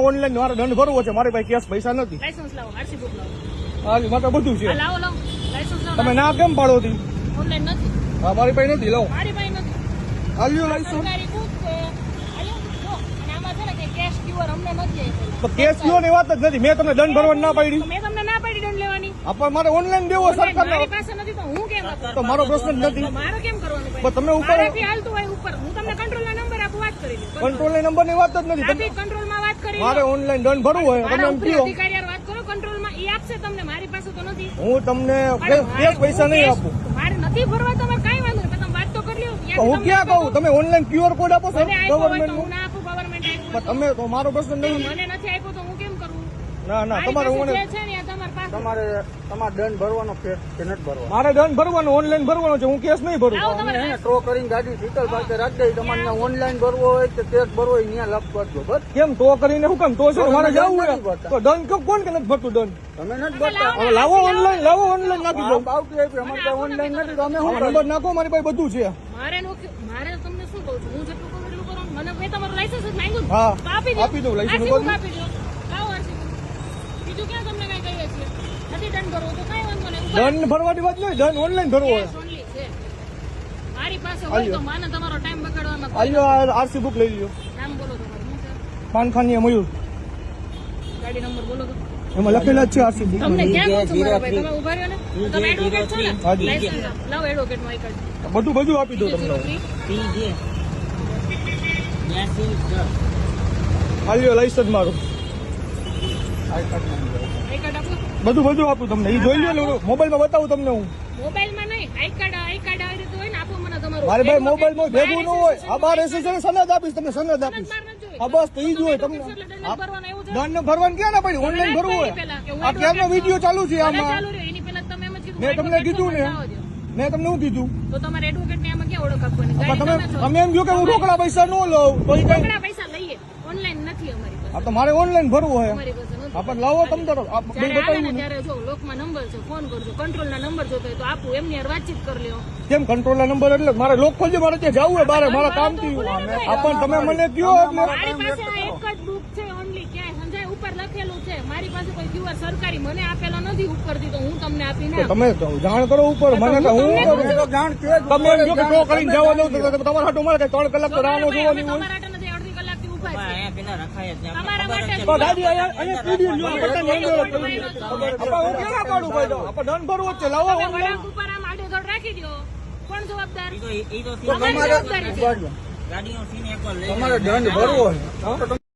Online મારે દંડ ભરવો છે, મારી પાસે કેશ પૈસા નથી. લાયસન્સ લાવો, આરસી બુક લાવો. હા મારે બધું છે. લાવો લાવો લાયસન્સ લાવો. તમે ના કેમ પાડો હતી? ઓનલાઈન નથી. હા મારી પાસે નથી. લાવો મારી પાસે નથી. આલ્યો લાયસન્સ. સરકારી બુક છે. આલ્યો જો અને આમાં છે ને કે કેશ ક્યુઆર અમને નથી આપ્યો. તો કેશ કયો ની વાત જ નથી. મેં તમને દંડ ભરવાની ના પાડી. તો મેં તમને ના પાડી દંડ લેવાની. પણ મારે ઓનલાઈન દેવો સરકારનો. મારી પાસે નથી તો હું કેમ આપું? તો મારો પ્રશ્ન જ નથી. તો મારે કેમ કરવાનું ભાઈ? પણ તમે ઉપર મારાથી હાલતું હોય ઉપર. હું તમને કંટ્રોલના નંબર આપું, વાત કરી લો. કંટ્રોલ નંબર ની વાત જ નથી. ટ્રાફિક કંટ્રોલમાં વાત કરી લો. મારે ઓનલાઈન દંડ ભરવું હોય તમે મારા એમ ઉપરી કહો. અધિકારી યાર વાત કરો, કંટ્રોલમાં ઈ આપશે તમને, મારી પાસે તો નથી. હું તમને કેશ પૈસા નહીં આપું. મારે નથી ભરવા, તમારે કાંઈ વાંધો નહીં. તમે વાત તો કરી લો. તો હું ક્યાં કહું? તમે ઓનલાઈન ક્યુઆર કોડ આપો સર મને આપ્યો હોય તો ગવર્મેન્ટ હું ના આપું, ગવર્મેન્ટ આપ્યું હોય તો. તમે તો મારો પ્રશ્ન નહીં. મને નથી આપ્યો તો હું કેમ કરું? ના ના મારી તમારે પાસે જે છે ને એ તમારી પાસે. તમારે દંડ ભરવાનો કે નથી ભરવાનો? મારે દંડ ભરવાનો ઓનલાઈન ભરવાનો છે. હું કેશ નહીં ભરું. લાવો તમારે એને ટ્રો કરીને ગાડી શીતલ પાસે રાખી દઈ. તમારે ઓનલાઈન ભરવો હોય કે કેશ ભરવો હોય ત્યાં લખ કરજો. બસ કેમ તો કરીને હું કેમ? તો છે ને મારે જવું હોય તો દંડ કોણ કે નથી ભરતું દંડ? તમે નથી ભરતા. હવે લાવો ઓનલાઈન નાખી દો. આવતી આપી અમારે પાસે ઓનલાઈન નથી તો અમે શું હવે નંબર નાખો, મારી પાસે બધું છે. મારે તમને શું કહું છું, હું જેટલું કહું એટલું કરો. મને મેં તમારું લાયસન્સ જ માંગ્યું હતું. હા તો આપી દો. આપી દઉં લાઈસન્સ RC book આપી દો. લાવો RC book. બીજું ક્યાં તમને કઈ કહીએ છીએ? નથી દંડ ભરવો તો કઈ વાંધો નહીં. દંડ ભરવાની વાત નહીં, દંડ ઓનલાઈન ભરવો હોય. Cash only છે. મારી પાસે હોય તો માને તમારો ટાઈમ બગાડવામાં કોઈ આલ્યો આરસી બુક લઈ લ્યો. નામ બોલો તમારું. શું છે? પાનખાની મયુર ગાડી નંબર બોલો તો. એમાં લખેલા જ છે આરસી બુક. તમને ક્યાં કહું છું મારા ભાઈ? તમે ઉભા રહ્યો ને? તમે એડવોકેટ છો ને? હાજી. લાયસન્સ આપો. લાવો એડવોકેટ નું આઈ કાર્ડ. બધું આપી દો તમને. 03. આલ્યો લાયસન્સ મારું. આઈ કાર્ડ આપો. બધું આપું તમને. એ જોઈ લ્યો ને મોબાઈલમાં બતાવું તમને હું. મોબાઈલમાં નહીં, આઈ કાર્ડ આવી રીતે હોય ને, આપો મને તમારું. મારે ભાઈ મોબાઈલમાં ભેગું ન હોય. આ બાર એસોસિએશન સનદ આપીશ તમને, સનદ આપીશ. હા બસ તો ઈ જ હોય તમને. દંડ ભરવાનો એવું છે. દંડ ભરવાનું ક્યાં ના પડી? ઓનલાઈન ભરવું હોય. આ ક્યારનો વિડીયો ચાલુ છે ભલે આમાં. ચાલુ રહ્યો, એની પહેલા તમે એમ જ કીધું મેં તમને advocate કીધું છો, ને. જાઓ દો. મેં તમને શું કીધું? તો તમારે એડવોકેટ ને આમાં ક્યાં ઓળખ આપવાની? પણ ગાડી તમે તમે છો. તમે એમ કહો કે હું રોકડા પૈસા ન લઉં તો ઈ કઈ. રોકડા પૈસા લઈએ, ઓનલાઈન નથી અમારી પાસે. આ તો મારે ઓનલાઈન ભરવું હોય. અમારી પાસે નથી. આપણે લાવો તમે તો બિલ જ્યારે આવે ને બતાવ્યું ને. ત્યારે જો લોકમાં નંબર છે, ફોન કરજો. કંટ્રોલના નંબર જોતો હોય તો આપું, એમની હારે વાતચીત કરી લ્યો. કેમ કંટ્રોલના નંબર એટલે મારે લોક ખોલજો, મારે ત્યાં જવું હોય બારે મારા કામથી. પણ તમે મને કયો એટલે મારી પાસે આ એક જ બુક છે ઓનલી. ક્યાંય સમજાય ઉપર લખેલું છે. મારી પાસે કોઈ ક્યુઆર સરકારી મને આપેલો નથી ઉપરથી, તો હું તમને આપી ના. તમે જાણ કરો ઉપર મને કે હું કરું. જાણ કે તમે એમ કહો કે ટો કરીને જવા દઉં તો તમારા હાટું મારે કઈ 3 કલાક તો રાહ ન જોવાની હોય. તમારા માટે નથી, અડધી કલાકથી ઊભા છે. તમારા માટે તો ગાડી અહીંયા સ્ટુડિયો લ્યો, બટન નંબર આપણે હું કેના પાડું ભાઈ? આપણે દંડ ભરવો જ છે. લાવો તમે ઓનલાઈન. વળાંક ઉપર આમ આડેધડ રાખી દો. કોણ જવાબદાર? તમારે તમારી જવાબદારી છે. તમારે દંડ ભરવો હોય.